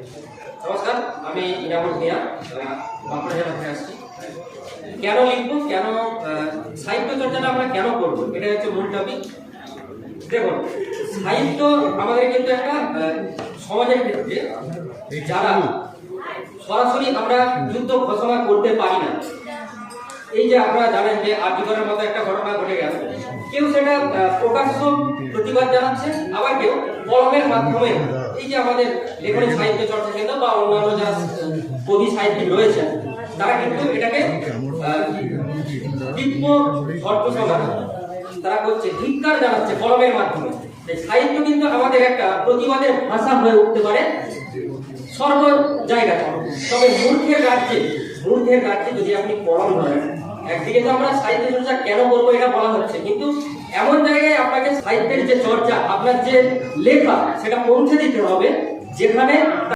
নমস্কার, আমি ইনামুল মিয়া, বাঁকুড়া জেলা থেকে আসছি। কেন লিখবো, কেন সাহিত্য চর্চাটা আমরা কেন করবো, এটা হচ্ছে মূল টপিক। দেখুন, সাহিত্য আমাদের কিন্তু একটা সমাজের ক্ষেত্রে যারা সরাসরি আমরা যুদ্ধ ঘোষণা করতে পারি না, এই যে আপনারা জানেন যে আর্যগরের মতো একটা ঘটনা ঘটে গেল, কেউ সেটা প্রকাশ্য প্রতিবাদ জানাচ্ছে, আবার কেউ কলমের মাধ্যমে এই যে আমাদের লেখনী সাহিত্য চর্চা কেন্দ্র বা অন্যান্য যারা কবি সাহিত্যিক রয়েছেন তারা কিন্তু এটাকে দিব্য ধর্মসভা তারা করছে, ধিক্কার জানাচ্ছে কলমের মাধ্যমে। সাহিত্য কিন্তু আমাদের একটা প্রতিবাদের ভাষা হয়ে উঠতে পারে সর্ব জায়গায়। তবে মূর্খের রাজ্যে যদি আপনি কলম ধরেন, একদিকে তো আমরা সাহিত্য চর্চা কেন করবো এটা বলা হচ্ছে, কিন্তু এমন জায়গায় আপনাকে সাহিত্যের যে চর্চা, আপনার যে লেখা সেটা পৌঁছে দিতে হবে যেখানে